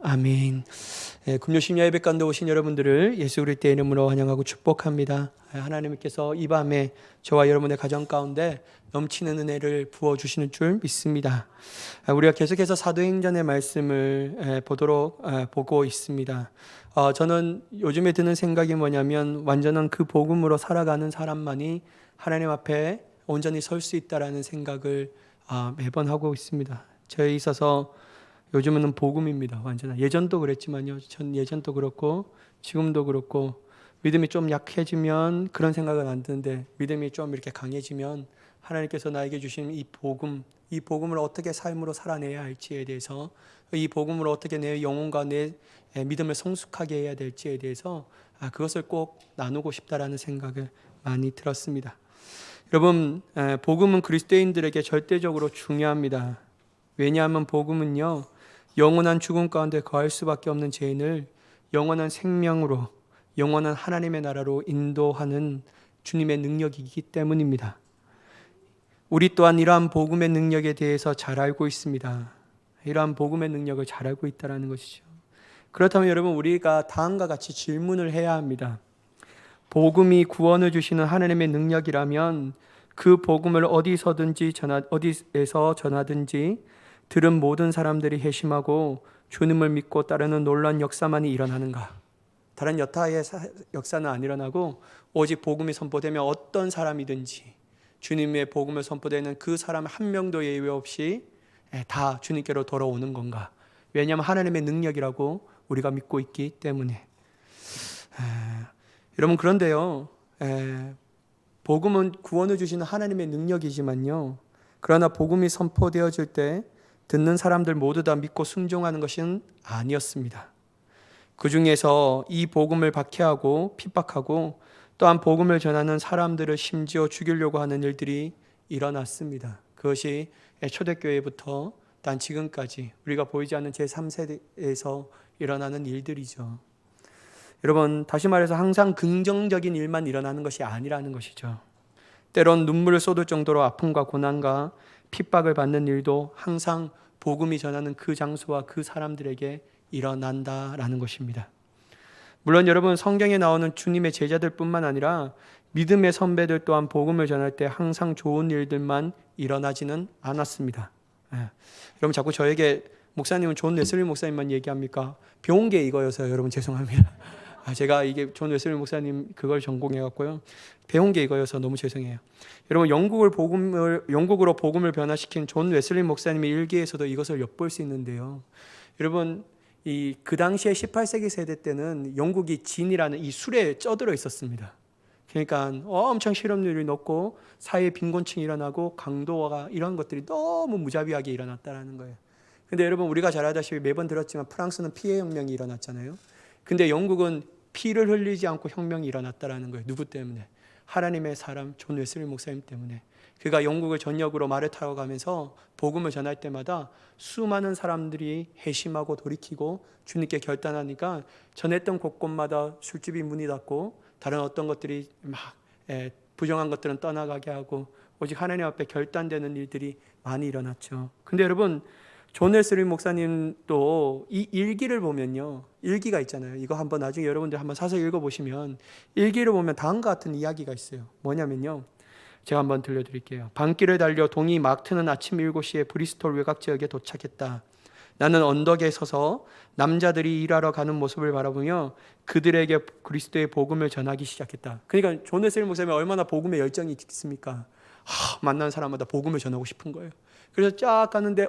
아멘. 금요 심야 예배 가운데 오신 여러분들을 예수 그리스도의 이름으로 환영하고 축복합니다. 하나님께서 이 밤에 저와 여러분의 가정 가운데 넘치는 은혜를 부어주시는 줄 믿습니다. 우리가 계속해서 사도행전의 말씀을 보고 있습니다. 저는 요즘에 드는 생각이 뭐냐면 완전한 그 복음으로 살아가는 사람만이 하나님 앞에 온전히 설 수 있다라는 생각을 매번 하고 있습니다. 저에 있어서 요즘은 복음입니다. 완전한. 예전도 그랬지만요. 전 예전도 그렇고 지금도 그렇고 믿음이 좀 약해지면 그런 생각은 안 드는데 믿음이 좀 이렇게 강해지면 하나님께서 나에게 주신 이 복음을 어떻게 삶으로 살아내야 할지에 대해서, 이 복음을 어떻게 내 영혼과 내 믿음을 성숙하게 해야 될지에 대해서 그것을 꼭 나누고 싶다라는 생각을 많이 들었습니다. 여러분, 복음은 그리스도인들에게 절대적으로 중요합니다. 왜냐하면 복음은요, 영원한 죽음 가운데 거할 수밖에 없는 죄인을 영원한 생명으로, 영원한 하나님의 나라로 인도하는 주님의 능력이기 때문입니다. 우리 또한 이러한 복음의 능력에 대해서 잘 알고 있습니다. 이러한 복음의 능력을 잘 알고 있다는 것이죠. 그렇다면 여러분, 우리가 다음과 같이 질문을 해야 합니다. 복음이 구원을 주시는 하나님의 능력이라면 그 복음을 어디에서 전하든지 들은 모든 사람들이 회심하고 주님을 믿고 따르는 놀라운 역사만이 일어나는가? 다른 여타의 역사는 안 일어나고 오직 복음이 선포되면 어떤 사람이든지 주님의 복음을 선포되는 그 사람 한 명도 예외 없이 다 주님께로 돌아오는 건가? 왜냐하면 하나님의 능력이라고 우리가 믿고 있기 때문에. 여러분, 그런데요, 복음은 구원을 주시는 하나님의 능력이지만요, 그러나 복음이 선포되어질 때 듣는 사람들 모두 다 믿고 순종하는 것은 아니었습니다. 그 중에서 이 복음을 박해하고 핍박하고 또한 복음을 전하는 사람들을 심지어 죽이려고 하는 일들이 일어났습니다. 그것이 초대교회부터 단 지금까지 우리가 보이지 않는 제3세대에서 일어나는 일들이죠. 여러분, 다시 말해서 항상 긍정적인 일만 일어나는 것이 아니라는 것이죠. 때론 눈물을 쏟을 정도로 아픔과 고난과 핍박을 받는 일도 항상 복음이 전하는 그 장소와 그 사람들에게 일어난다라는 것입니다. 물론 여러분, 성경에 나오는 주님의 제자들뿐만 아니라 믿음의 선배들 또한 복음을 전할 때 항상 좋은 일들만 일어나지는 않았습니다. 여러분, 자꾸 저에게 목사님은 존 웨슬리 목사님만 얘기합니까? 배운 게 이거여서요. 여러분, 죄송합니다. 제가 이게 존 웨슬리 목사님 그걸 전공해갖고요, 배운 게 이거여서 너무 죄송해요. 여러분, 영국으로 복음을 변화시킨 존 웨슬리 목사님의 일기에서도 이것을 엿볼 수 있는데요. 여러분, 그 당시에 18세기 세대 때는 영국이 진이라는 이 술에 쪄들어 있었습니다. 그러니까 엄청 실업률이 높고 사회에 빈곤층이 일어나고 강도가 이런 것들이 너무 무자비하게 일어났다는 거예요. 근데 여러분, 우리가 잘 알다시피 매번 들었지만 프랑스는 피해 혁명이 일어났잖아요. 근데 영국은 피를 흘리지 않고 혁명이 일어났다는 거예요. 누구 때문에? 하나님의 사람 존 웨슬리 목사님 때문에. 그가 영국을 전역으로 말을 타고 가면서 복음을 전할 때마다 수많은 사람들이 회심하고 돌이키고 주님께 결단하니까 전했던 곳곳마다 술집이 문이 닫고 다른 어떤 것들이 막 부정한 것들은 떠나가게 하고 오직 하나님 앞에 결단되는 일들이 많이 일어났죠. 근데 여러분, 존 웨슬리 목사님도 이 일기를 보면요, 일기가 있잖아요. 이거 한번 나중에 여러분들 한번 사서 읽어보시면 일기를 보면 다음과 같은 이야기가 있어요. 뭐냐면요, 제가 한번 들려드릴게요. 밤길을 달려 동이 막 트는 아침 7시에 브리스톨 외곽 지역에 도착했다. 나는 언덕에 서서 남자들이 일하러 가는 모습을 바라보며 그들에게 그리스도의 복음을 전하기 시작했다. 그러니까 존 웨슬리 목사님이 얼마나 복음에 열정이 있습니까? 만난 사람마다 복음을 전하고 싶은 거예요. 그래서 쫙 가는데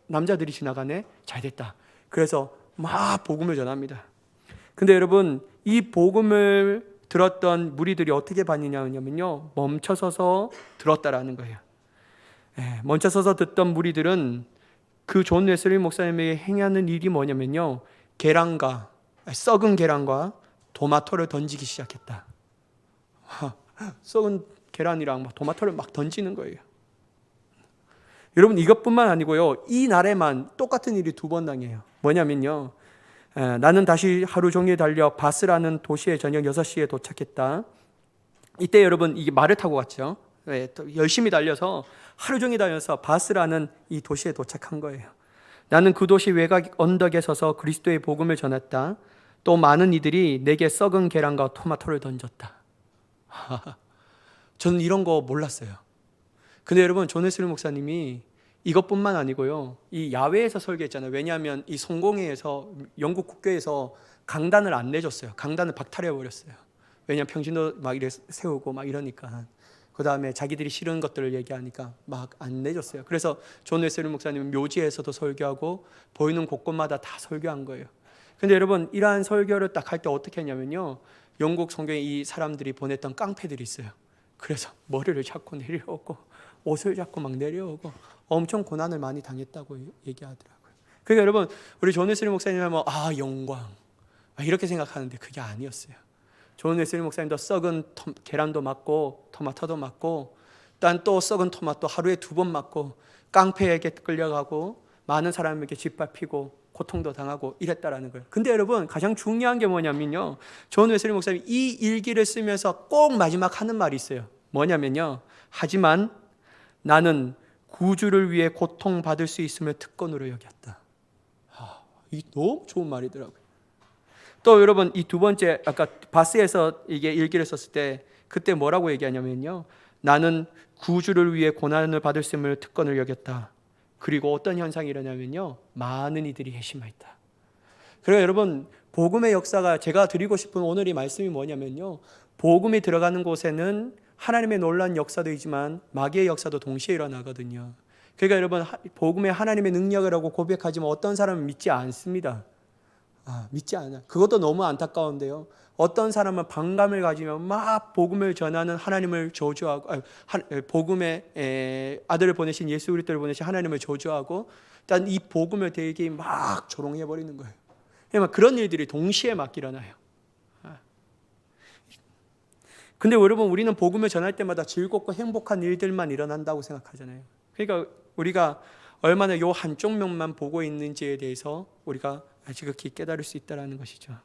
남자들이 지나가네? 잘 됐다. 그래서 막 복음을 전합니다. 근데 여러분, 이 복음을 들었던 무리들이 어떻게 반응하냐면요, 멈춰서서 들었다라는 거예요. 멈춰서서 듣던 무리들은 그 존 웨슬리 목사님에게 행하는 일이 뭐냐면요, 썩은 계란과 도마토를 던지기 시작했다. 썩은 계란이랑 도마토를 막 던지는 거예요. 여러분, 이것뿐만 아니고요, 이 날에만 똑같은 일이 2번 당해요. 뭐냐면요, 나는 다시 하루 종일 달려 바스라는 도시에 저녁 6시에 도착했다. 이때 여러분, 이게 말을 타고 갔죠. 열심히 달려서 하루 종일 달려서 바스라는 이 도시에 도착한 거예요. 나는 그 도시 외곽 언덕에 서서 그리스도의 복음을 전했다. 또 많은 이들이 내게 썩은 계란과 토마토를 던졌다. 저는 이런 거 몰랐어요. 근데 여러분, 존 웨슬리 목사님이 이것뿐만 아니고요, 이 야외에서 설교했잖아요. 왜냐하면 이 성공회에서, 영국 국교에서 강단을 안 내줬어요. 강단을 박탈해 버렸어요. 왜냐하면 평신도 막 이래 세우고 막 이러니까. 그 다음에 자기들이 싫은 것들을 얘기하니까 막 안 내줬어요. 그래서 존 웨슬리 목사님은 묘지에서도 설교하고 보이는 곳곳마다 다 설교한 거예요. 근데 여러분, 이러한 설교를 딱 할 때 어떻게 했냐면요, 영국 성경에 이 사람들이 보냈던 깡패들이 있어요. 그래서 머리를 잡고 내려오고 옷을 잡고 막 내려오고 엄청 고난을 많이 당했다고 얘기하더라고요. 그러니까 여러분, 우리 존 웨슬리 목사님 하면 영광 이렇게 생각하는데 그게 아니었어요. 존 웨슬리 목사님도 썩은 계란도 맞고 토마토도 맞고, 또 썩은 토마토 하루에 2번 맞고, 깡패에게 끌려가고 많은 사람에게 짓밟히고 고통도 당하고 이랬다라는 거예요. 근데 여러분, 가장 중요한 게 뭐냐면요, 존 웨슬리 목사님이 이 일기를 쓰면서 꼭 마지막 하는 말이 있어요. 뭐냐면요, 하지만 나는 구주를 위해 고통받을 수 있음을 특권으로 여겼다. 이 너무 좋은 말이더라고요. 또 여러분, 이 두 번째, 아까 바스에서 이게 일기를 썼을 때 그때 뭐라고 얘기하냐면요, 나는 구주를 위해 고난을 받을 수 있음을 특권을 여겼다. 그리고 어떤 현상이 일어나면요, 많은 이들이 회심하였다. 그러니까 여러분, 복음의 역사가, 제가 드리고 싶은 오늘의 말씀이 뭐냐면요, 복음이 들어가는 곳에는 하나님의 놀라운 역사도 있지만 마귀의 역사도 동시에 일어나거든요. 그러니까 여러분, 복음의 하나님의 능력이라고 고백하지만 어떤 사람은 믿지 않습니다. 믿지 않아. 그것도 너무 안타까운데요, 어떤 사람은 반감을 가지며 막 복음을 전하는 하나님을 저주하고, 복음의 아들을 보내신 예수 그리스도를 보내신 하나님을 저주하고, 일단 이 복음을 되게 막 조롱해 버리는 거예요. 그러니까 그런 일들이 동시에 막 일어나요. 근데 여러분, 우리는 복음을 전할 때마다 즐겁고 행복한 일들만 일어난다고 생각하잖아요. 그러니까 우리가 얼마나 요 한쪽 면만 보고 있는지에 대해서 우리가 지극히 깨달을 수 있다는 것이죠.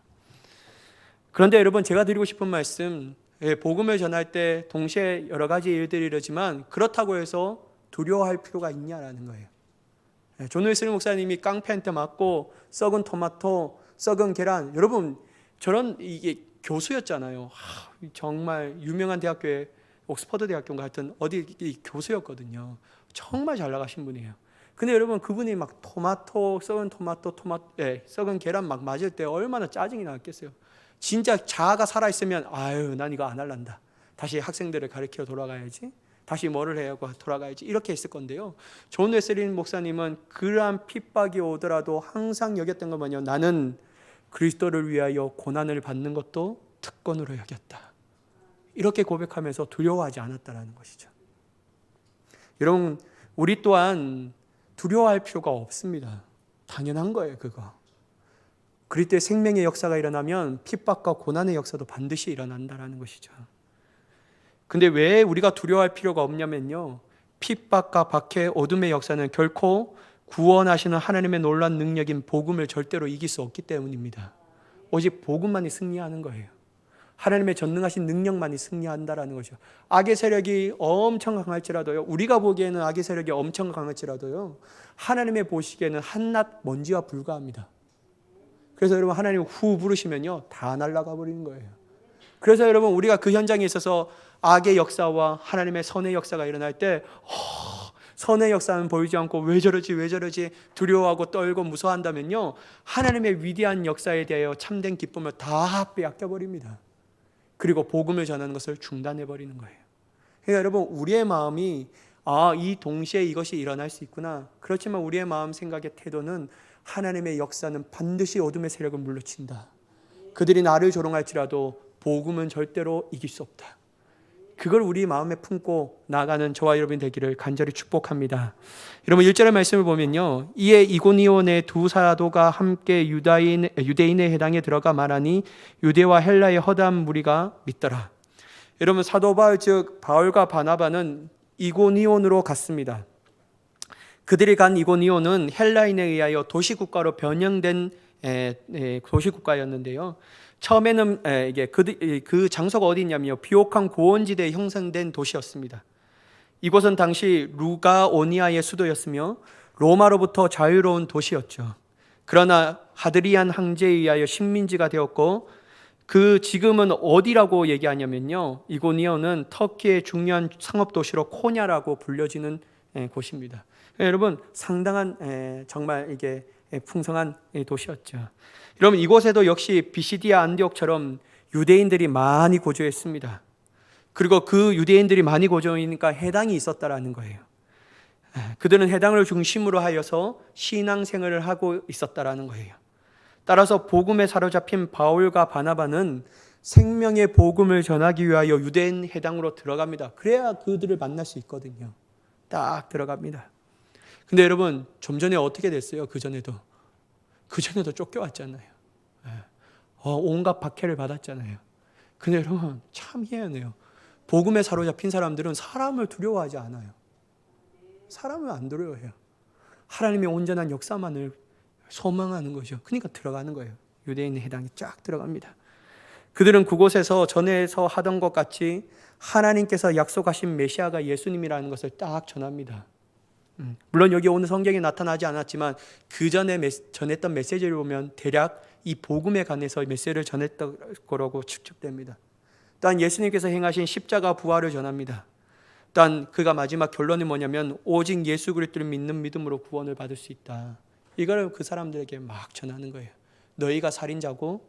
그런데 여러분, 제가 드리고 싶은 말씀, 복음을 전할 때 동시에 여러 가지 일들이 이러지만 그렇다고 해서 두려워할 필요가 있냐라는 거예요. 존 웨슬리 목사님이 깡패한테 맞고 썩은 토마토, 썩은 계란, 여러분, 저런 이게 교수였잖아요. 정말 유명한 대학교에, 옥스퍼드 대학교인가 하여튼 어디 교수였거든요. 정말 잘 나가신 분이에요. 근데 여러분, 그분이 막 썩은 토마토, 썩은 계란 막 맞을 때 얼마나 짜증이 났겠어요. 진짜 자아가 살아있으면 난 이거 안 할란다, 다시 학생들을 가르쳐 돌아가야지, 다시 뭐를 해야 하고 돌아가야지, 이렇게 했을 건데요, 존 웨슬리 목사님은 그러한 핍박이 오더라도 항상 여겼던 건 뭐냐면, 나는 그리스도를 위하여 고난을 받는 것도 특권으로 여겼다, 이렇게 고백하면서 두려워하지 않았다는 것이죠. 여러분, 우리 또한 두려워할 필요가 없습니다. 당연한 거예요. 그거 그리스도의 생명의 역사가 일어나면 핍박과 고난의 역사도 반드시 일어난다는 것이죠. 근데 왜 우리가 두려워할 필요가 없냐면요, 핍박과 박해, 어둠의 역사는 결코 구원하시는 하나님의 놀라운 능력인 복음을 절대로 이길 수 없기 때문입니다. 오직 복음만이 승리하는 거예요. 하나님의 전능하신 능력만이 승리한다라는 거죠. 악의 세력이 엄청 강할지라도요, 우리가 보기에는 악의 세력이 엄청 강할지라도요, 하나님의 보시기에는 한낱 먼지와 불과합니다. 그래서 여러분, 하나님 후 부르시면요, 다 날아가 버리는 거예요. 그래서 여러분, 우리가 그 현장에 있어서 악의 역사와 하나님의 선의 역사가 일어날 때 선의 역사는 보이지 않고 왜 저러지 두려워하고 떨고 무서워한다면요, 하나님의 위대한 역사에 대하여 참된 기쁨을 다 빼앗겨 버립니다. 그리고 복음을 전하는 것을 중단해 버리는 거예요. 그러니까 여러분, 우리의 마음이 이 동시에 이것이 일어날 수 있구나. 그렇지만 우리의 마음 생각의 태도는, 하나님의 역사는 반드시 어둠의 세력을 물리친다. 그들이 나를 조롱할지라도 복음은 절대로 이길 수 없다. 그걸 우리 마음에 품고 나가는 저와 여러분이 되기를 간절히 축복합니다. 여러분, 1절의 말씀을 보면요, 이에 이고니온의 두 사도가 함께 유대인의 회당에 들어가 말하니 유대와 헬라의 허다한 무리가 믿더라. 여러분, 사도 바울, 즉 바울과 바나바는 이고니온으로 갔습니다. 그들이 간 이고니온은 헬라인에 의하여 도시국가로 변형된 도시국가였는데요, 처음에는 이게 그 장소가 어디 있냐면요, 비옥한 고원지대에 형성된 도시였습니다. 이곳은 당시 루가오니아의 수도였으며 로마로부터 자유로운 도시였죠. 그러나 하드리안 황제에 의하여 식민지가 되었고 그 지금은 어디라고 얘기하냐면요, 이고니온은 터키의 중요한 상업도시로 코냐라고 불려지는 곳입니다. 여러분 상당한 정말 이게 풍성한 도시였죠. 여러분 이곳에도 역시 비시디아 안디옥처럼 유대인들이 많이 거주했습니다. 그리고 그 유대인들이 많이 거주하니까 해당이 있었다라는 거예요. 그들은 해당을 중심으로 하여서 신앙생활을 하고 있었다라는 거예요. 따라서 복음에 사로잡힌 바울과 바나바는 생명의 복음을 전하기 위하여 유대인 해당으로 들어갑니다. 그래야 그들을 만날 수 있거든요. 딱 들어갑니다. 근데 여러분 좀 전에 어떻게 됐어요? 그전에도 쫓겨왔잖아요. 온갖 박해를 받았잖아요. 근데 여러분 참 희한해요. 복음에 사로잡힌 사람들은 사람을 두려워하지 않아요. 사람을 안 두려워해요. 하나님의 온전한 역사만을 소망하는 거죠. 그러니까 들어가는 거예요. 유대인 해당이 쫙 들어갑니다. 그들은 그곳에서 전에서 하던 것 같이 하나님께서 약속하신 메시아가 예수님이라는 것을 딱 전합니다. 물론 여기 오늘 성경에 나타나지 않았지만 그 전에 전했던 메시지를 보면 대략 이 복음에 관해서 메시지를 전했던 거라고 추측됩니다. 또한 예수님께서 행하신 십자가 부활을 전합니다. 또한 그가 마지막 결론이 뭐냐면 오직 예수 그리스도를 믿는 믿음으로 구원을 받을 수 있다. 이걸 그 사람들에게 막 전하는 거예요. 너희가 살인자고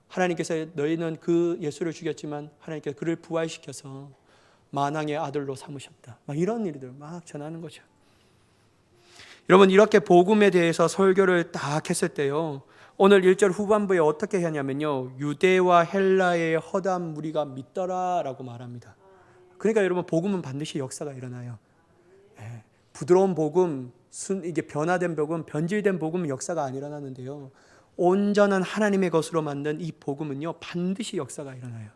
하나님께서 너희는 그 예수를 죽였지만 하나님께서 그를 부활시켜서 만왕의 아들로 삼으셨다. 막 이런 일들 막 전하는 거죠. 여러분 이렇게 복음에 대해서 설교를 딱 했을 때요, 오늘 1절 후반부에 어떻게 하냐면요, 유대와 헬라의 허다한 무리가 믿더라라고 말합니다. 그러니까 여러분 복음은 반드시 역사가 일어나요. 부드러운 복음, 이게 변화된 복음, 변질된 복음은 역사가 안 일어나는데요, 온전한 하나님의 것으로 만든 이 복음은요 반드시 역사가 일어나요.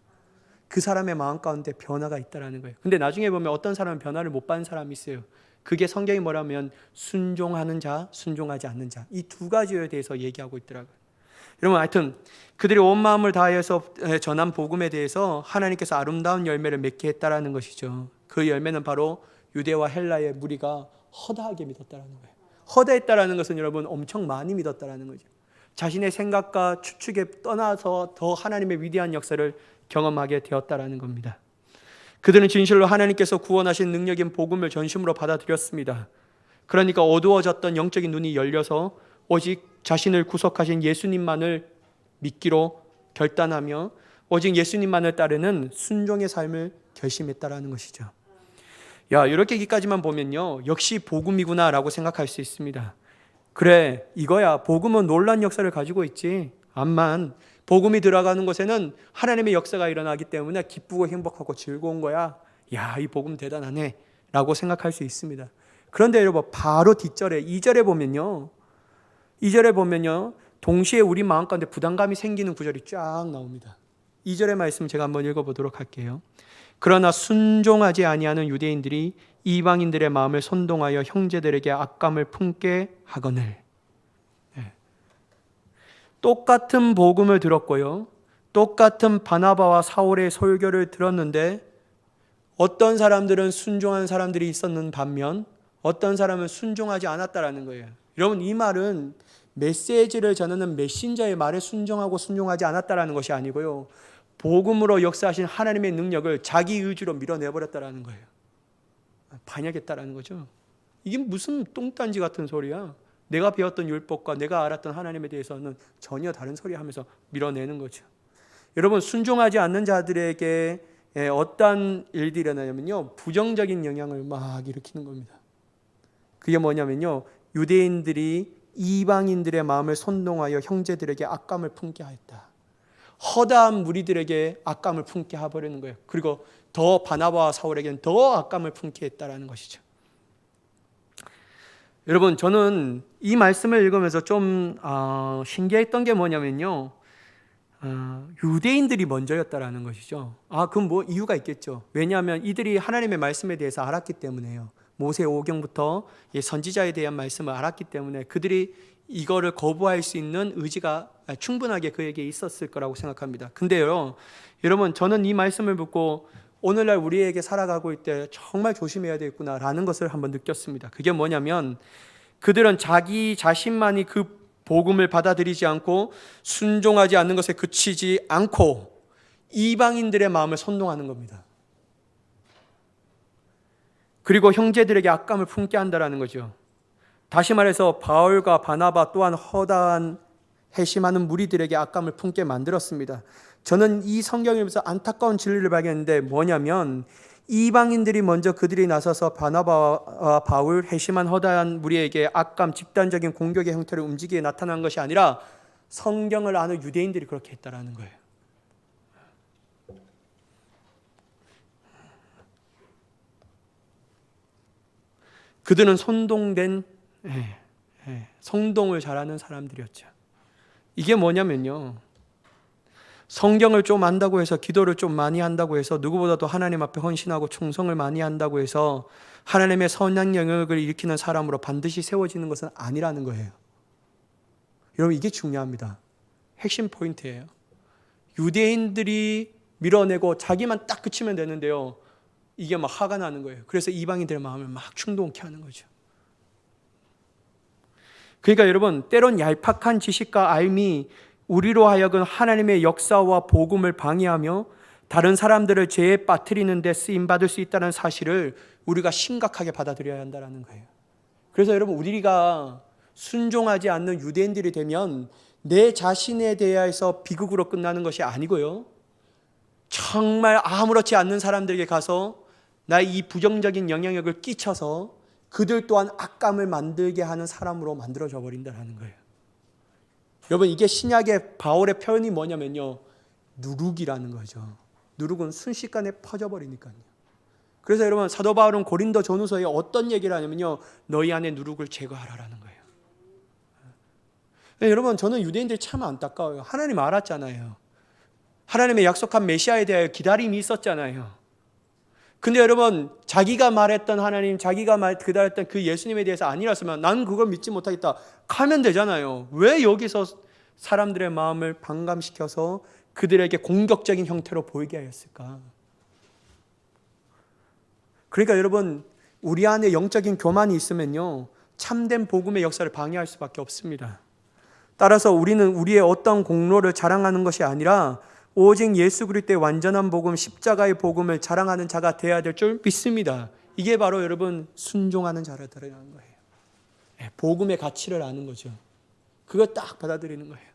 그 사람의 마음 가운데 변화가 있다라는 거예요. 근데 나중에 보면 어떤 사람은 변화를 못 받는 사람이 있어요. 그게 성경이 뭐라면 순종하는 자, 순종하지 않는 자, 이 두 가지에 대해서 얘기하고 있더라고요. 여러분 하여튼 그들이 온 마음을 다해서 전한 복음에 대해서 하나님께서 아름다운 열매를 맺게 했다라는 것이죠. 그 열매는 바로 유대와 헬라의 무리가 허다하게 믿었다라는 거예요. 허다했다라는 것은 여러분 엄청 많이 믿었다라는 거죠. 자신의 생각과 추측에 떠나서 더 하나님의 위대한 역사를 경험하게 되었다라는 겁니다. 그들은 진실로 하나님께서 구원하신 능력인 복음을 전심으로 받아들였습니다. 그러니까 어두워졌던 영적인 눈이 열려서 오직 자신을 구속하신 예수님만을 믿기로 결단하며 오직 예수님만을 따르는 순종의 삶을 결심했다라는 것이죠. 이렇게 얘기까지만 보면요, 역시 복음이구나 라고 생각할 수 있습니다. 그래, 이거야. 복음은 놀라운 역사를 가지고 있지. 암만 복음이 들어가는 곳에는 하나님의 역사가 일어나기 때문에 기쁘고 행복하고 즐거운 거야. 이 복음 대단하네 라고 생각할 수 있습니다. 그런데 여러분 바로 뒷절에 2절에 보면요 동시에 우리 마음 가운데 부담감이 생기는 구절이 쫙 나옵니다. 2절의 말씀 제가 한번 읽어보도록 할게요. 그러나 순종하지 아니하는 유대인들이 이방인들의 마음을 선동하여 형제들에게 악감을 품게 하거늘. 똑같은 복음을 들었고요, 똑같은 바나바와 사울의 설교를 들었는데 어떤 사람들은 순종한 사람들이 있었는 반면 어떤 사람은 순종하지 않았다라는 거예요. 여러분 이 말은 메시지를 전하는 메신저의 말에 순종하고 순종하지 않았다라는 것이 아니고요, 복음으로 역사하신 하나님의 능력을 자기 의지로 밀어내버렸다라는 거예요. 반역했다라는 거죠. 이게 무슨 똥단지 같은 소리야. 내가 배웠던 율법과 내가 알았던 하나님에 대해서는 전혀 다른 소리 하면서 밀어내는 거죠. 여러분 순종하지 않는 자들에게 어떤 일들이 일어나냐면요, 부정적인 영향을 막 일으키는 겁니다. 그게 뭐냐면요, 유대인들이 이방인들의 마음을 선동하여 형제들에게 악감을 품게 하였다. 허다한 무리들에게 악감을 품게 해버리는 거예요. 그리고 더 바나바와 사울에게는 더 악감을 품게 했다라는 것이죠. 여러분 저는 이 말씀을 읽으면서 좀 신기했던 게 뭐냐면요, 유대인들이 먼저였다라는 것이죠. 그럼 뭐 이유가 있겠죠. 왜냐하면 이들이 하나님의 말씀에 대해서 알았기 때문에요. 모세 5경부터 선지자에 대한 말씀을 알았기 때문에 그들이 이거를 거부할 수 있는 의지가 충분하게 그에게 있었을 거라고 생각합니다. 근데요 여러분 저는 이 말씀을 듣고 오늘날 우리에게 살아가고 있을 때 정말 조심해야 되겠구나라는 것을 한번 느꼈습니다. 그게 뭐냐면 그들은 자기 자신만이 그 복음을 받아들이지 않고 순종하지 않는 것에 그치지 않고 이방인들의 마음을 선동하는 겁니다. 그리고 형제들에게 악감을 품게 한다는 거죠. 다시 말해서 바울과 바나바 또한 허다한 회심하는 무리들에게 악감을 품게 만들었습니다. 저는 이 성경을 보면서 안타까운 진리를 발견했는데 뭐냐면 이방인들이 먼저 그들이 나서서 바나바와 바울, 회심한 허다한 무리에게 악감, 집단적인 공격의 형태를 움직이게 나타난 것이 아니라 성경을 아는 유대인들이 그렇게 했다라는 거예요. 그들은 선동된 성동을 잘하는 사람들이었죠. 이게 뭐냐면요, 성경을 좀 안다고 해서, 기도를 좀 많이 한다고 해서, 누구보다도 하나님 앞에 헌신하고 충성을 많이 한다고 해서 하나님의 선한 영역을 일으키는 사람으로 반드시 세워지는 것은 아니라는 거예요. 여러분, 이게 중요합니다. 핵심 포인트예요. 유대인들이 밀어내고 자기만 딱 그치면 되는데요, 이게 막 화가 나는 거예요. 그래서 이방인들의 마음을 막 충동케 하는 거죠. 그러니까 여러분, 때론 얄팍한 지식과 알미, 우리로 하여금 하나님의 역사와 복음을 방해하며 다른 사람들을 죄에 빠뜨리는 데 쓰임받을 수 있다는 사실을 우리가 심각하게 받아들여야 한다는 거예요. 그래서 여러분, 우리가 순종하지 않는 유대인들이 되면 내 자신에 대해서 비극으로 끝나는 것이 아니고요, 정말 아무렇지 않는 사람들에게 가서 나의 이 부정적인 영향력을 끼쳐서 그들 또한 악감을 만들게 하는 사람으로 만들어져 버린다는 거예요. 여러분, 이게 신약의 바울의 표현이 뭐냐면요, 누룩이라는 거죠. 누룩은 순식간에 퍼져버리니까요. 그래서 여러분, 사도 바울은 고린도 전후서에 어떤 얘기를 하냐면요, 너희 안에 누룩을 제거하라라는 거예요. 여러분, 저는 유대인들이 참 안타까워요. 하나님 알았잖아요. 하나님의 약속한 메시아에 대하여 기다림이 있었잖아요. 근데 여러분, 자기가 말했던 하나님, 자기가 기다렸던 그 예수님에 대해서 아니었으면 난 그걸 믿지 못하겠다, 가면 되잖아요. 왜 여기서 사람들의 마음을 반감시켜서 그들에게 공격적인 형태로 보이게 하였을까? 그러니까 여러분, 우리 안에 영적인 교만이 있으면요, 참된 복음의 역사를 방해할 수밖에 없습니다. 따라서 우리는 우리의 어떤 공로를 자랑하는 것이 아니라 오직 예수 그리스도의 완전한 복음, 십자가의 복음을 자랑하는 자가 되어야 될 줄 믿습니다. 이게 바로 여러분, 순종하는 자라는 거예요. 복음의 가치를 아는 거죠. 그걸 딱 받아들이는 거예요.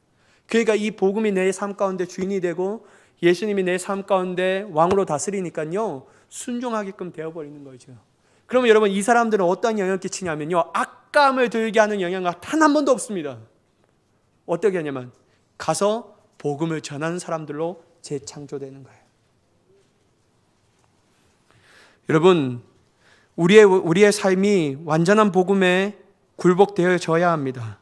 그러니까 이 복음이 내 삶 가운데 주인이 되고 예수님이 내 삶 가운데 왕으로 다스리니까요, 순종하게끔 되어버리는 거죠. 그러면 여러분, 이 사람들은 어떤 영향을 끼치냐면요, 악감을 들게 하는 영향이 단 한 번도 없습니다. 어떻게 하냐면 가서 복음을 전하는 사람들로 재창조되는 거예요. 여러분, 우리의 삶이 완전한 복음에 굴복되어져야 합니다.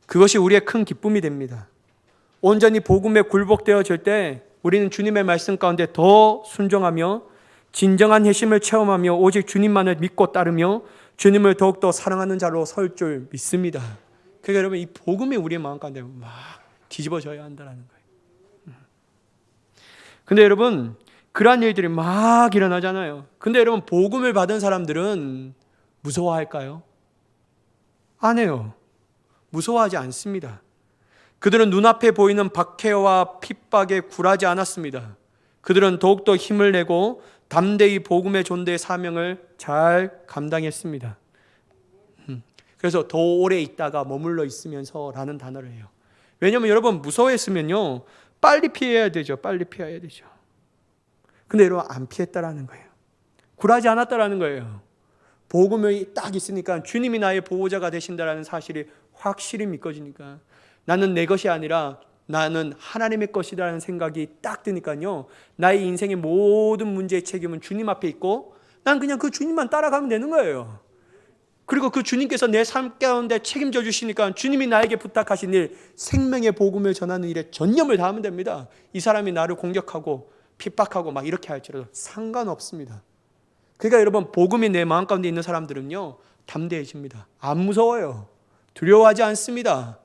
그것이 우리의 큰 기쁨이 됩니다. 온전히 복음에 굴복되어질 때 우리는 주님의 말씀 가운데 더 순종하며 진정한 회심을 체험하며 오직 주님만을 믿고 따르며 주님을 더욱더 사랑하는 자로 설 줄 믿습니다. 그러니까 여러분, 이 복음이 우리의 마음 가운데 막 뒤집어져야 한다는 거예요. 근데 여러분, 그러한 일들이 막 일어나잖아요. 근데 여러분, 복음을 받은 사람들은 무서워할까요? 안 해요. 무서워하지 않습니다. 그들은 눈앞에 보이는 박해와 핍박에 굴하지 않았습니다. 그들은 더욱더 힘을 내고 담대히 복음의 존재의 사명을 잘 감당했습니다. 그래서 더 오래 있다가 머물러 있으면서 라는 단어를 해요. 왜냐하면 여러분, 무서워했으면요, 빨리 피해야 되죠. 빨리 피해야 되죠. 근데 여러분, 안 피했다라는 거예요. 굴하지 않았다라는 거예요. 복음이 딱 있으니까 주님이 나의 보호자가 되신다라는 사실이 확실히 믿어지니까 나는 내 것이 아니라 나는 하나님의 것이라는 생각이 딱 드니까요, 나의 인생의 모든 문제의 책임은 주님 앞에 있고 난 그냥 그 주님만 따라가면 되는 거예요. 그리고 그 주님께서 내 삶 가운데 책임져 주시니까 주님이 나에게 부탁하신 일, 생명의 복음을 전하는 일에 전념을 다하면 됩니다. 이 사람이 나를 공격하고 핍박하고 막 이렇게 할지라도 상관없습니다. 그러니까 여러분, 복음이 내 마음 가운데 있는 사람들은요, 담대해집니다. 안 무서워요. 두려워하지 않습니다.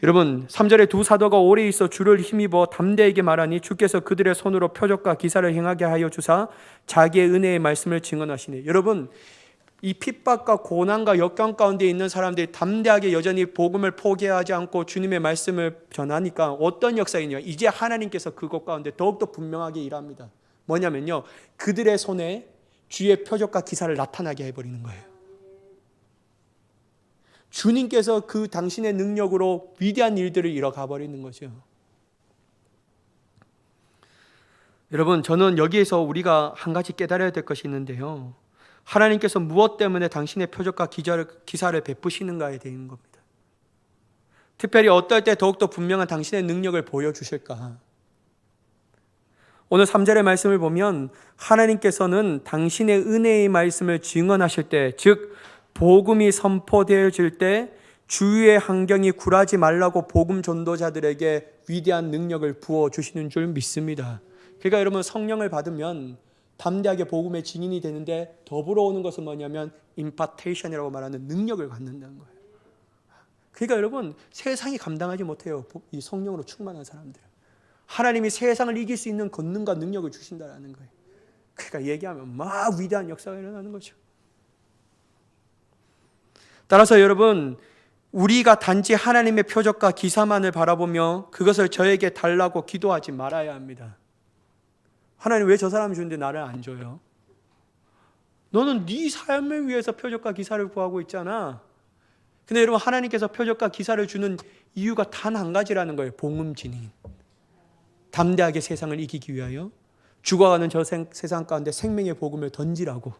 여러분 3절에 두 사도가 오래 있어 주를 힘입어 담대하게 말하니 주께서 그들의 손으로 표적과 기사를 행하게 하여 주사 자기의 은혜의 말씀을 증언하시니. 여러분 이 핍박과 고난과 역경 가운데 있는 사람들이 담대하게 여전히 복음을 포기하지 않고 주님의 말씀을 전하니까 어떤 역사이냐, 이제 하나님께서 그것 가운데 더욱더 분명하게 일합니다. 뭐냐면요, 그들의 손에 주의 표적과 기사를 나타나게 해버리는 거예요. 주님께서 그 당신의 능력으로 위대한 일들을 이뤄가 버리는 거죠. 여러분, 저는 여기에서 우리가 한 가지 깨달아야 될 것이 있는데요, 하나님께서 무엇 때문에 당신의 표적과 기사를 베푸시는가에 대한 겁니다. 특별히 어떨 때 더욱더 분명한 당신의 능력을 보여주실까? 오늘 3절의 말씀을 보면 하나님께서는 당신의 은혜의 말씀을 증언하실 때, 즉 복음이 선포되어질 때 주위의 환경이 굴하지 말라고 복음 전도자들에게 위대한 능력을 부어주시는 줄 믿습니다. 그러니까 여러분, 성령을 받으면 담대하게 복음의 증인이 되는데 더불어 오는 것은 뭐냐면 임파테이션이라고 말하는 능력을 갖는다는 거예요. 그러니까 여러분, 세상이 감당하지 못해요. 이 성령으로 충만한 사람들. 하나님이 세상을 이길 수 있는 권능과 능력을 주신다는 거예요. 그러니까 얘기하면 막 위대한 역사가 일어나는 거죠. 따라서 여러분, 우리가 단지 하나님의 표적과 기사만을 바라보며 그것을 저에게 달라고 기도하지 말아야 합니다. 하나님 왜 저 사람 주는데 나를 안 줘요? 너는 네 삶을 위해서 표적과 기사를 구하고 있잖아. 근데 여러분, 하나님께서 표적과 기사를 주는 이유가 단 한 가지라는 거예요. 복음 진인. 담대하게 세상을 이기기 위하여 죽어가는 저 세상 가운데 생명의 복음을 던지라고.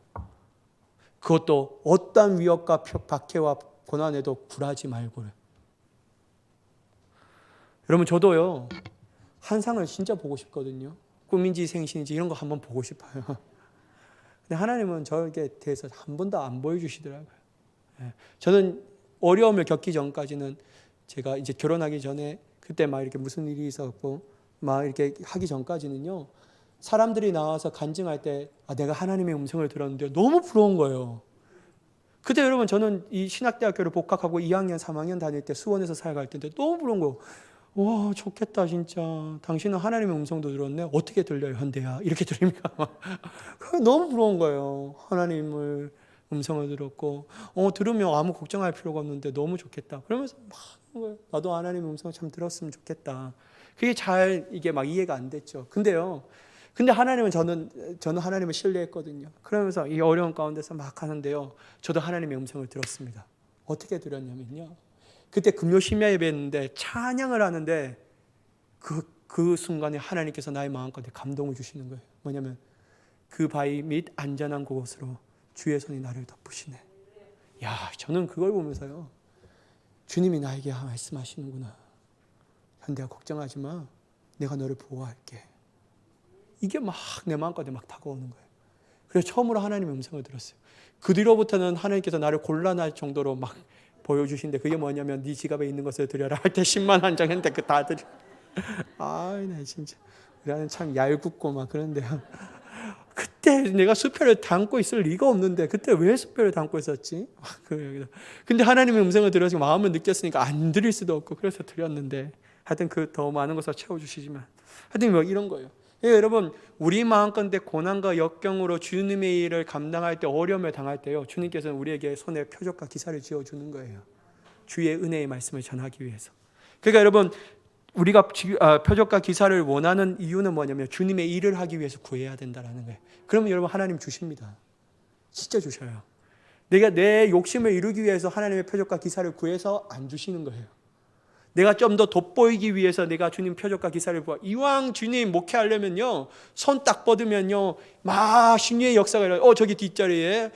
그것도 어떠한 위협과 박해와 고난에도 굴하지 말고. 여러분, 저도요, 환상을 진짜 보고 싶거든요. 꿈인지 생신인지 이런 거 한번 보고 싶어요. 근데 하나님은 저에게 대해서 한 번도 안 보여주시더라고요. 저는 어려움을 겪기 전까지는, 제가 이제 결혼하기 전에 그때 막 이렇게 무슨 일이 있었고 막 이렇게 하기 전까지는요, 사람들이 나와서 간증할 때 내가 하나님의 음성을 들었는데 너무 부러운 거예요. 그때 여러분, 저는 이 신학대학교를 복학하고 2학년 3학년 다닐 때 수원에서 살아갈 때인데 너무 부러운 거예요. 와, 좋겠다 진짜. 당신은 하나님의 음성도 들었네. 어떻게 들려요 현대야? 이렇게 들립니까? 너무 부러운 거예요. 하나님을 음성을 들었고 들으면 아무 걱정할 필요가 없는데 너무 좋겠다. 그러면서 막 나도 하나님의 음성을 참 들었으면 좋겠다. 그게 잘 이게 막 이해가 안 됐죠. 근데 하나님은 저는 하나님을 신뢰했거든요. 그러면서 이 어려운 가운데서 막 하는데요, 저도 하나님의 음성을 들었습니다. 어떻게 들었냐면요, 그때 금요 심야 예배였는데 찬양을 하는데 그 순간에 하나님께서 나의 마음 가운데 감동을 주시는 거예요. 뭐냐면 그 바위 및 안전한 곳으로 주의 손이 나를 덮으시네. 야, 저는 그걸 보면서요, 주님이 나에게 말씀하시는구나. 현대야, 걱정하지 마. 내가 너를 보호할게. 이게 막 내 마음 가운데 막 다가오는 거예요. 그래서 처음으로 하나님의 음성을 들었어요. 그 뒤로부터는 하나님께서 나를 곤란할 정도로 막 보여주신데, 그게 뭐냐면 네 지갑에 있는 것을 드려라 할 때 10만 한 장 했는데 그 다 드려. 나 진짜 우리는 참 얄궂고 막 그런데요. 그때 내가 수표를 담고 있을 리가 없는데 그때 왜 수표를 담고 있었지? 근데 하나님의 음성을 들어서 마음을 느꼈으니까 안 드릴 수도 없고 그래서 드렸는데, 하여튼 그 더 많은 것을 채워주시지만, 하여튼 뭐 이런 거예요. 여러분, 우리 마음 가운데 고난과 역경으로 주님의 일을 감당할 때, 어려움을 당할 때요, 주님께서는 우리에게 손에 표적과 기사를 지어주는 거예요. 주의 은혜의 말씀을 전하기 위해서. 그러니까 여러분, 우리가 표적과 기사를 원하는 이유는 뭐냐면 주님의 일을 하기 위해서 구해야 된다는 거예요. 그러면 여러분, 하나님 주십니다. 진짜 주셔요. 내가 내 욕심을 이루기 위해서 하나님의 표적과 기사를 구해서 안 주시는 거예요. 내가 좀 더 돋보이기 위해서 내가 주님 표적과 기사를 보아. 이왕 주님 목회하려면요, 손 딱 뻗으면요, 막 신유의 역사가 일어나요. 저기 뒷자리에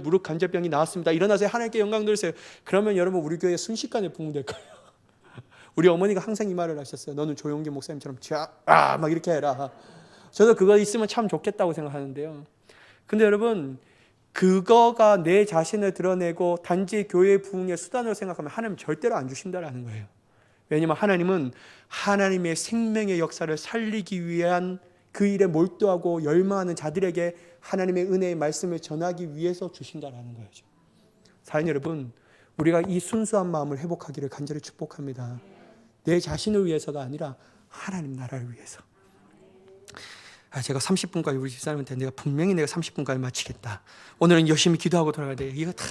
무릎 관절병이 나왔습니다. 일어나세요. 하나님께 영광 돌리세요. 그러면 여러분, 우리 교회 순식간에 부흥될 거예요. 우리 어머니가 항상 이 말을 하셨어요. 너는 조용기 목사님처럼 막 이렇게 해라. 저도 그거 있으면 참 좋겠다고 생각하는데요. 근데 여러분, 그거가 내 자신을 드러내고 단지 교회 부흥의 수단으로 생각하면 하나님 절대로 안 주신다라는 거예요. 왜냐하면 하나님은 하나님의 생명의 역사를 살리기 위한 그 일에 몰두하고 열망하는 자들에게 하나님의 은혜의 말씀을 전하기 위해서 주신다라는 거죠. 사랑하는 여러분, 우리가 이 순수한 마음을 회복하기를 간절히 축복합니다. 내 자신을 위해서가 아니라 하나님 나라를 위해서. 제가 30분까지 우리 집사람한테 내가 분명히 30분까지 마치겠다. 오늘은 열심히 기도하고 돌아가야 돼. 이거 다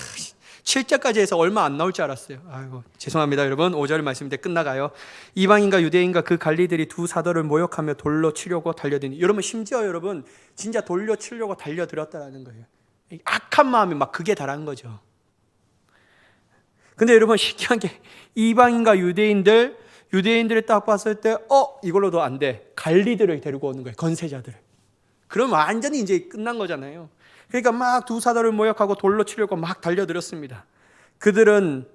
7절까지 해서 얼마 안 나올 줄 알았어요. 아이고 죄송합니다 여러분. 5절 말씀인데 끝나가요. 이방인과 유대인과 그 관리들이 두 사도를 모욕하며 돌로 치려고 달려드니, 여러분 심지어 여러분 진짜 돌려 치려고 달려들었다라는 거예요. 악한 마음이 막 극에 달한 거죠. 근데 여러분 신기한 게 이방인과 유대인들을 딱 봤을 때 이걸로도 안 돼. 관리들을 데리고 오는 거예요. 건세자들을. 그럼 완전히 이제 끝난 거잖아요. 그러니까 막 두 사도를 모욕하고 돌로 치려고 막 달려들었습니다. 그들은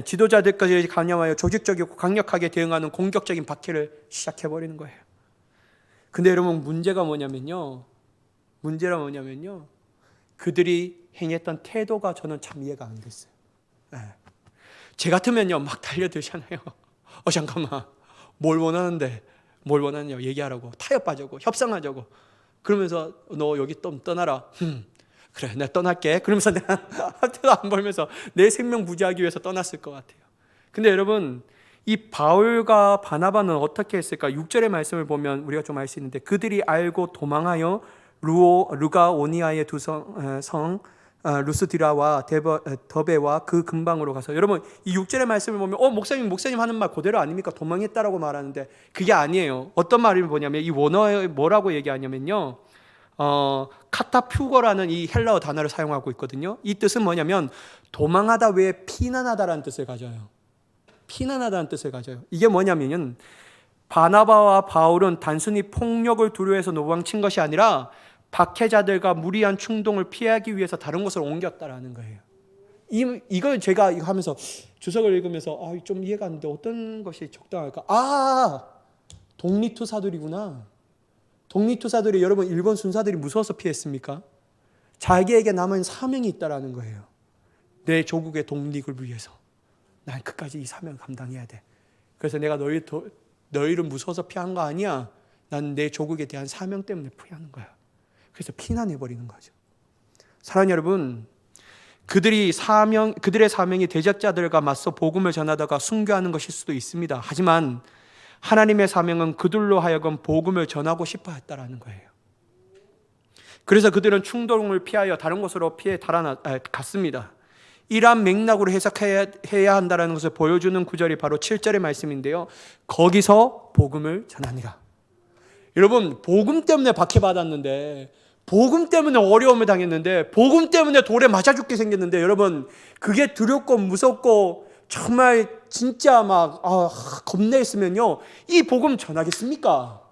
지도자들까지 관여하여 조직적이고 강력하게 대응하는 공격적인 박해를 시작해버리는 거예요. 근데 여러분 문제가 뭐냐면요. 그들이 행했던 태도가 저는 참 이해가 안 됐어요. 제 같으면요 막 달려들잖아요. 잠깐만, 뭘 원하느냐 얘기하라고, 타협하자고, 협상하자고. 그러면서 너 여기 떠나라. 그래 내가 떠날게. 그러면서 내가 하트도 안 벌면서 내 생명 부지하기 위해서 떠났을 것 같아요. 근데 여러분 이 바울과 바나바는 어떻게 했을까? 6절의 말씀을 보면 우리가 좀 알 수 있는데, 그들이 알고 도망하여 루가오니아의 두 성 루스디라와 더베와 그 근방으로 가서, 여러분 이 6절의 말씀을 보면 목사님 하는 말 그대로 아닙니까? 도망했다라고 말하는데 그게 아니에요. 어떤 말을 보냐면 이 원어에 뭐라고 얘기하냐면요, 카타퓨거라는 이 헬라어 단어를 사용하고 있거든요. 이 뜻은 뭐냐면 도망하다 외에 피난하다라는 뜻을 가져요. 이게 뭐냐면 바나바와 바울은 단순히 폭력을 두려워해서 도망친 것이 아니라 박해자들과 무리한 충동을 피하기 위해서 다른 곳으로 옮겼다라는 거예요. 이걸 제가 이거 하면서 주석을 읽으면서 좀 이해가 안 돼. 어떤 것이 적당할까? 독립투사들이구나. 독립투사들이, 여러분 일본 순사들이 무서워서 피했습니까? 자기에게 남은 사명이 있다라는 거예요. 내 조국의 독립을 위해서 난 끝까지 이 사명을 감당해야 돼. 그래서 내가 너희를 무서워서 피한 거 아니야. 난 내 조국에 대한 사명 때문에 피하는 거야. 그래서 피난해버리는 거죠. 사랑하는 여러분, 그들의 사명이 대적자들과 맞서 복음을 전하다가 순교하는 것일 수도 있습니다. 하지만 하나님의 사명은 그들로 하여금 복음을 전하고 싶어 했다라는 거예요. 그래서 그들은 충동을 피하여 다른 곳으로 갔습니다. 이러한 맥락으로 해석해야 한다는 것을 보여주는 구절이 바로 7절의 말씀인데요. 거기서 복음을 전하니라. 여러분 복음 때문에 박해받았는데, 복음 때문에 어려움을 당했는데, 복음 때문에 돌에 맞아 죽게 생겼는데, 여러분 그게 두렵고 무섭고 정말 진짜 막 겁내있으면요 이 복음 전하겠습니까?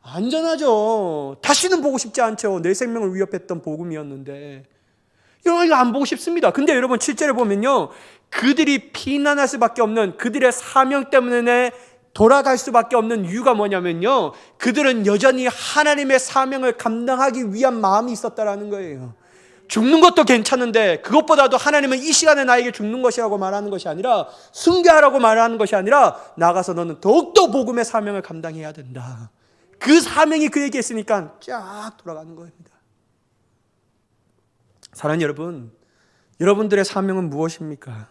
안 전하죠. 다시는 보고 싶지 않죠. 내 생명을 위협했던 복음이었는데 여러분 이거 안 보고 싶습니다. 근데 여러분 7절에 보면요, 그들이 피난할 수밖에 없는, 그들의 사명 때문에 돌아갈 수밖에 없는 이유가 뭐냐면요, 그들은 여전히 하나님의 사명을 감당하기 위한 마음이 있었다라는 거예요. 죽는 것도 괜찮은데 그것보다도 하나님은 이 시간에 나에게 죽는 것이라고 말하는 것이 아니라, 순교하라고 말하는 것이 아니라, 나가서 너는 더욱더 복음의 사명을 감당해야 된다. 그 사명이 그에게 있으니까 쫙 돌아가는 겁니다. 사랑하는 여러분, 여러분들의 사명은 무엇입니까?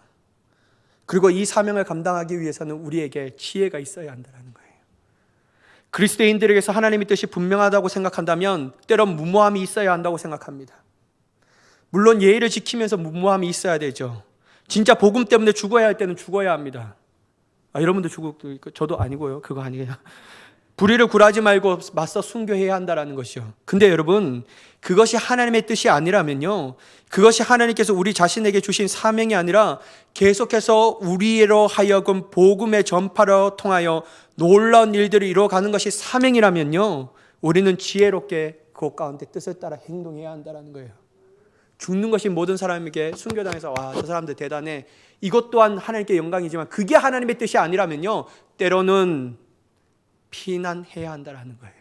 그리고 이 사명을 감당하기 위해서는 우리에게 지혜가 있어야 한다는 거예요. 그리스도인들에게서 하나님의 뜻이 분명하다고 생각한다면 때론 무모함이 있어야 한다고 생각합니다. 물론 예의를 지키면서 무모함이 있어야 되죠. 진짜 복음 때문에 죽어야 할 때는 죽어야 합니다. 여러분도 저도 아니고요. 그거 아니에요. 불의를 굴하지 말고 맞서 순교해야 한다는 것이요. 근데 여러분 그것이 하나님의 뜻이 아니라면요, 그것이 하나님께서 우리 자신에게 주신 사명이 아니라 계속해서 우리로 하여금 복음의 전파로 통하여 놀라운 일들을 이루어가는 것이 사명이라면요, 우리는 지혜롭게 그 가운데 뜻을 따라 행동해야 한다는 거예요. 죽는 것이 모든 사람에게 순교당해서 저 사람들 대단해, 이것 또한 하나님께 영광이지만 그게 하나님의 뜻이 아니라면요, 때로는 피난해야 한다는 거예요.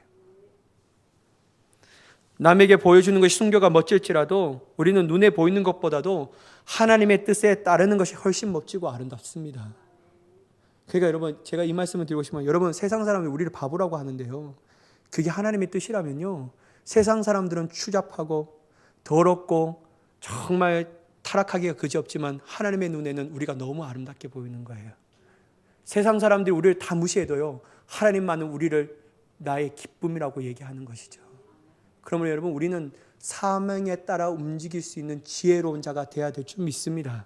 남에게 보여주는 것이 순교가 멋질지라도 우리는 눈에 보이는 것보다도 하나님의 뜻에 따르는 것이 훨씬 멋지고 아름답습니다. 그러니까 여러분 제가 이 말씀을 드리고 싶으면, 여러분 세상 사람이 우리를 바보라고 하는데요, 그게 하나님의 뜻이라면요, 세상 사람들은 추잡하고 더럽고 정말 타락하기가 그지없지만 하나님의 눈에는 우리가 너무 아름답게 보이는 거예요. 세상 사람들이 우리를 다 무시해도요, 하나님만은 우리를 나의 기쁨이라고 얘기하는 것이죠. 그러면 여러분, 우리는 사명에 따라 움직일 수 있는 지혜로운 자가 되어야 될 줄 믿습니다.